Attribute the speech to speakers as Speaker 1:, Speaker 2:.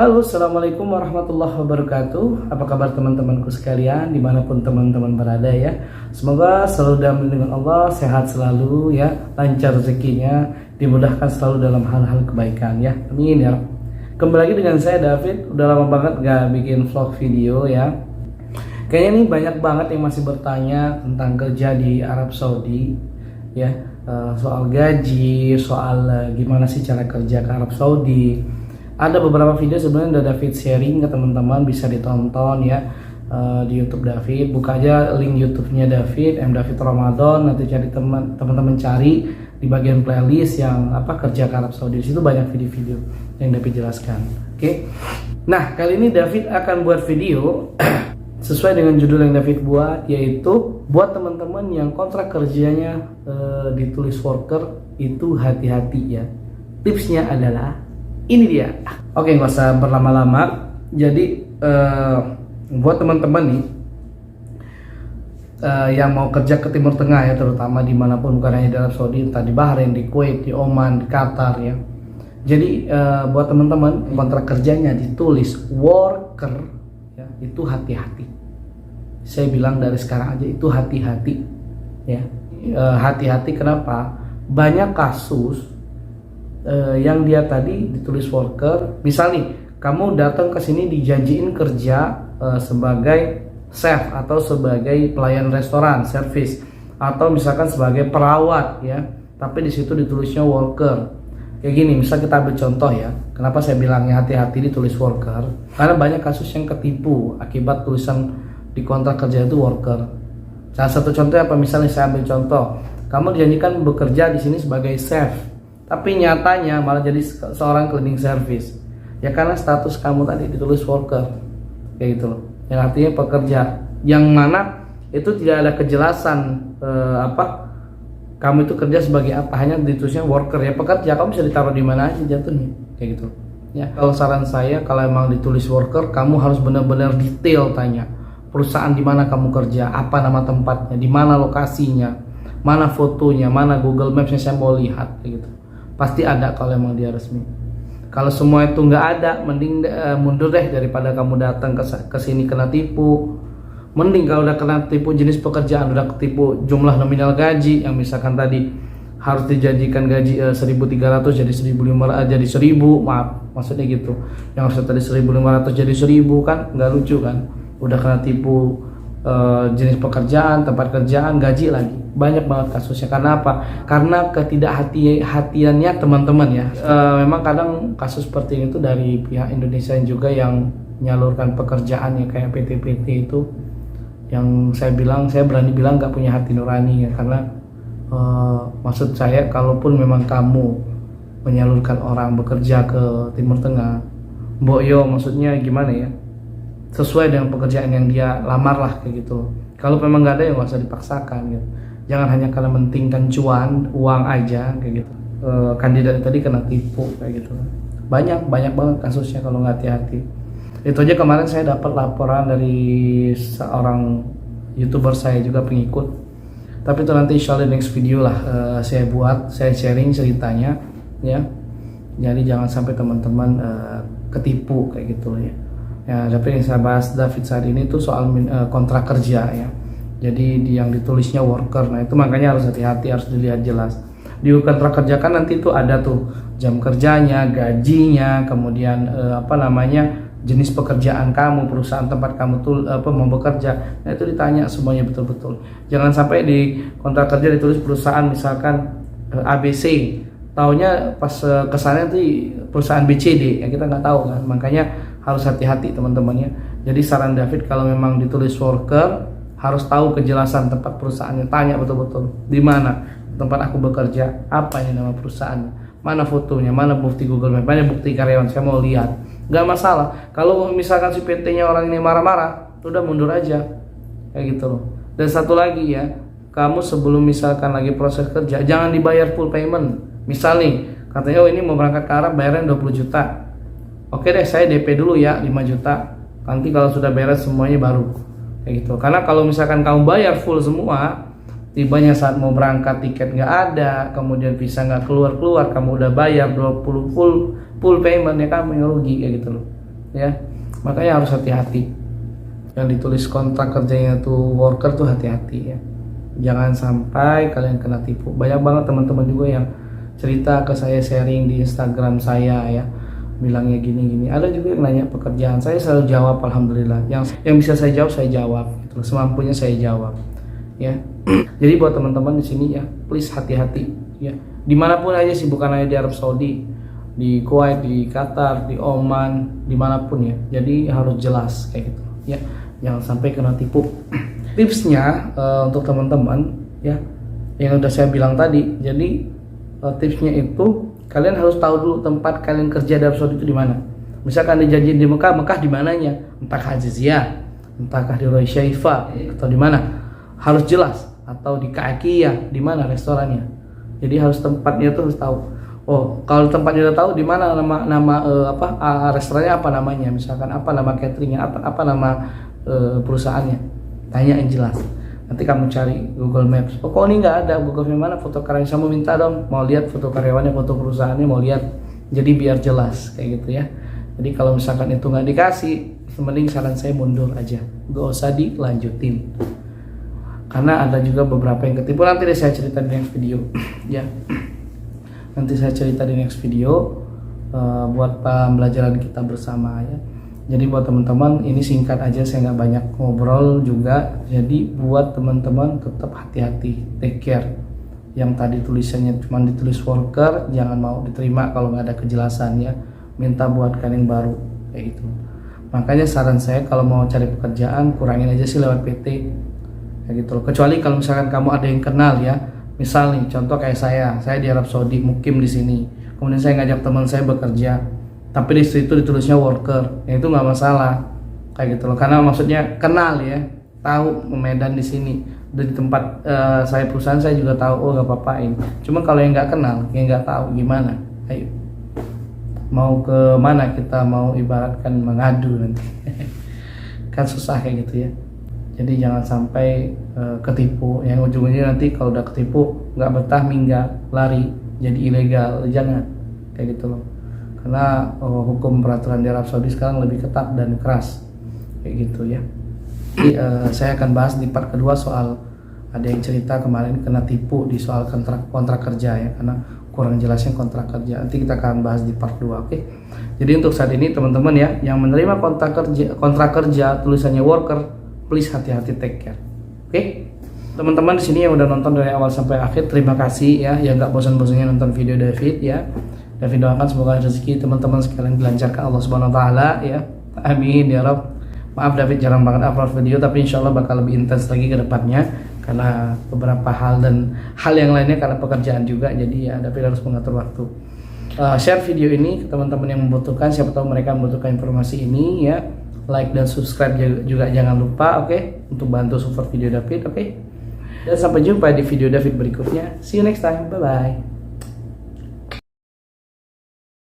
Speaker 1: Halo, assalamualaikum warahmatullahi wabarakatuh. Apa kabar teman-temanku sekalian, dimanapun teman-teman berada ya. Semoga selalu dalam lindungan Allah, sehat selalu ya, lancar rezekinya, dimudahkan selalu dalam hal-hal kebaikan ya. Amin ya. Kembali lagi dengan saya David. Udah lama banget gak bikin vlog video ya. Kayaknya nih banyak banget yang masih bertanya tentang kerja di Arab Saudi ya. Soal gaji, soal gimana sih cara kerja ke Arab Saudi. Ada beberapa video sebenarnya udah David sharing ke teman-teman, bisa ditonton ya di YouTube David. Buka aja link YouTube-nya David, David Ramadan. Nanti cari teman-teman cari di bagian playlist yang kerja ke Arab Saudi. Di situ banyak video-video yang David jelaskan. Oke. Nah, kali ini David akan buat video sesuai dengan judul yang David buat, yaitu buat teman-teman yang kontrak kerjanya ditulis worker itu hati-hati ya. Tipsnya adalah ini dia. Oke, nggak usah berlama-lama. Jadi buat teman-teman nih yang mau kerja ke Timur Tengah ya, terutama dimanapun, bukan hanya di Arab Saudi, entah di Bahrain, di Kuwait, di Oman, di Qatar ya. Jadi buat teman-teman kontrak kerjanya ditulis worker ya, itu hati-hati. Saya bilang dari sekarang aja itu hati-hati ya. Hati-hati kenapa? Banyak kasus yang dia tadi ditulis worker. Misal nih, kamu datang ke sini dijanjiin kerja sebagai chef atau sebagai pelayan restoran, service, atau misalkan sebagai perawat ya, tapi di situ ditulisnya worker. Kayak gini, misal kita ambil contoh ya. Kenapa saya bilangnya hati-hati ditulis worker? Karena banyak kasus yang ketipu akibat tulisan di kontrak kerja itu worker. Salah satu contohnya apa? Misalnya saya ambil contoh, kamu dijanjikan bekerja di sini sebagai chef, tapi nyatanya malah jadi seorang cleaning service ya, karena status kamu tadi ditulis worker kayak gitu loh, yang artinya pekerja, yang mana itu tidak ada kejelasan kamu itu kerja sebagai apa, hanya ditulisnya worker ya, pekerja. Kamu bisa ditaruh di mana aja jatuhnya kayak gitu ya. Kalau saran saya, kalau emang ditulis worker, kamu harus benar-benar detail tanya perusahaan di mana kamu kerja, apa nama tempatnya, di mana lokasinya, mana fotonya, mana Google Maps-nya, saya mau lihat kayak gitu. Pasti ada kalau emang dia resmi. Kalau semua itu nggak ada, mending mundur deh daripada kamu datang ke sini kena tipu. Mending kalau udah kena tipu jenis pekerjaan, udah ketipu jumlah nominal gaji yang misalkan tadi harus dijanjikan gaji 1.300 jadi 1.500 jadi 1.000, maaf maksudnya gitu. Yang harusnya tadi 1.500 jadi 1.000, kan nggak lucu kan? Udah kena tipu jenis pekerjaan, tempat kerjaan, gaji lagi. Banyak banget kasusnya. Karena apa? Karena ketidakhati-hatiannya teman-teman ya. Memang kadang kasus seperti itu dari pihak Indonesia juga yang menyalurkan pekerjaan ya, kayak PT-PT itu, yang saya berani bilang nggak punya hati nurani ya. Karena maksud saya, kalaupun memang kamu menyalurkan orang bekerja ke Timur Tengah, Mbokyo, maksudnya gimana ya, sesuai dengan pekerjaan yang dia lamar lah kayak gitu. Kalau memang nggak ada ya nggak usah dipaksakan gitu. Jangan hanya karena mentingkan cuan, uang aja kayak gitu. Kandidat tadi kena tipu kayak gitu. Banyak banget kasusnya kalau nggak hati-hati. Itu aja kemarin saya dapat laporan dari seorang YouTuber saya juga, pengikut. Tapi itu nanti insya Allah next video lah saya sharing ceritanya ya. Jadi jangan sampai teman-teman ketipu kayak gitu ya. Ya, tapi yang saya bahas David saat ini tuh soal kontrak kerja ya. Jadi yang ditulisnya worker, nah itu makanya harus hati-hati, harus dilihat jelas. Di kontrak kerja kan nanti tuh ada tuh jam kerjanya, gajinya, kemudian jenis pekerjaan kamu, perusahaan tempat kamu tuh mau bekerja. Nah itu ditanya semuanya betul-betul. Jangan sampai di kontrak kerja ditulis perusahaan misalkan ABC, taunya pas kesannya tuh perusahaan BCD ya, kita nggak tahu kan. Makanya harus hati-hati teman-teman ya. Jadi saran David, kalau memang ditulis worker, harus tahu kejelasan tempat perusahaannya, tanya betul-betul di mana tempat aku bekerja, apa ini nama perusahaannya, mana fotonya, mana bukti Google Maps, mana bukti karyawan, saya mau lihat. Nggak masalah kalau misalkan si PT-nya orang ini marah-marah, udah mundur aja kayak gitu loh. Dan satu lagi ya, kamu sebelum misalkan lagi proses kerja, jangan dibayar full payment. Misal nih, katanya ini mau berangkat ke Arab, bayaran 20 juta. Oke deh, saya DP dulu ya 5 juta. Nanti kalau sudah beres semuanya baru kayak gitu. Karena kalau misalkan kamu bayar full semua, tibanya saat mau berangkat tiket nggak ada, kemudian visa nggak keluar, kamu udah bayar 20 full payment, ya kamu yang rugi kayak gitu loh. ya. Makanya harus hati-hati. Yang ditulis kontrak kerjanya tuh worker tuh hati-hati ya. Jangan sampai kalian kena tipu. Banyak banget teman-teman juga yang cerita ke saya, sharing di Instagram saya ya, bilangnya gini-gini. Ada juga yang nanya pekerjaan, saya selalu jawab alhamdulillah. Yang bisa saya jawab gitu. Semampunya saya jawab ya. Jadi buat teman-teman di sini ya, please hati-hati ya. Dimanapun aja sih, bukan hanya di Arab Saudi, di Kuwait, di Qatar, di Oman, dimanapun ya. Jadi harus jelas kayak gitu ya. Jangan sampai kena tipu. Tipsnya untuk teman-teman ya, yang udah saya bilang tadi. Jadi tipsnya itu kalian harus tahu dulu tempat kalian kerja di Arab Saudi itu di mana. Misalkan dijanjiin di Mekah, Mekah di mananya? Entahkah Aziziyah, entahkah di Roy Syaifa atau di mana? Harus jelas. Atau di Ka'akiyah, di mana restorannya. Jadi harus tempatnya tuh harus tahu. Oh, kalau tempatnya udah tahu di mana nama restorannya apa namanya, misalkan apa nama cateringnya, apa nama perusahaannya. Tanya yang jelas. Nanti kamu cari Google Maps. Oh, kok ini nggak ada Google Maps, mana foto karyawan? Saya mau minta dong, mau lihat foto karyawannya, foto perusahaannya, mau lihat. Jadi biar jelas kayak gitu ya. Jadi kalau misalkan itu nggak dikasih, mending saran saya mundur aja, nggak usah dilanjutin. Karena ada juga beberapa yang ketipu. Nanti deh saya cerita di next video ya. Nanti saya cerita di next video buat pembelajaran kita bersama ya. Jadi buat teman-teman, ini singkat aja, saya nggak banyak ngobrol juga. Jadi buat teman-teman tetap hati-hati, take care. Yang tadi tulisannya cuma ditulis worker, jangan mau diterima kalau nggak ada kejelasan ya. Minta buatkan yang baru kayak gitu. Makanya saran saya kalau mau cari pekerjaan, kurangin aja sih lewat PT kayak gitu loh. Kecuali kalau misalkan kamu ada yang kenal ya. Misal nih, contoh kayak saya di Arab Saudi, mukim di sini. Kemudian saya ngajak teman saya bekerja, tapi di situ ditulisnya worker, ya itu nggak masalah kayak gitu loh, karena maksudnya kenal ya, tahu Medan di sini, di tempat saya perusahaan saya juga tahu, oh nggak apa-apain. Cuma kalau yang nggak kenal, yang nggak tahu gimana, ayo mau ke mana kita mau ibaratkan mengadu nanti kan susah kayak gitu ya. Jadi jangan sampai ketipu, yang ujung-ujungnya nanti kalau udah ketipu nggak betah, minggat, lari, jadi ilegal, jangan kayak gitu loh. Karena hukum peraturan di Arab Saudi sekarang lebih ketat dan keras kayak gitu ya. Jadi, saya akan bahas di part kedua soal ada yang cerita kemarin kena tipu di soal kontrak kerja ya, karena kurang jelasnya kontrak kerja. Nanti kita akan bahas di part 2, oke? Jadi untuk saat ini teman-teman ya, yang menerima kontrak kerja tulisannya worker, please hati-hati, take care. Oke? Teman-teman di sini yang udah nonton dari awal sampai akhir, terima kasih ya, yang nggak bosan-bosannya nonton video David ya. David doakan semoga rezeki teman-teman sekalian dilancarkan Allah Subhanahu wa taala ya. Amin ya Rabb. Maaf David jarang banget upload video, tapi insya Allah bakal lebih intens lagi ke depannya karena beberapa hal dan hal yang lainnya, karena pekerjaan juga. Jadi ya David harus mengatur waktu. Share video ini ke teman-teman yang membutuhkan, siapa tahu mereka membutuhkan informasi ini ya. Like dan subscribe juga jangan lupa, oke? Untuk bantu support video David, oke? Dan sampai jumpa di video David berikutnya. See you next time. Bye bye.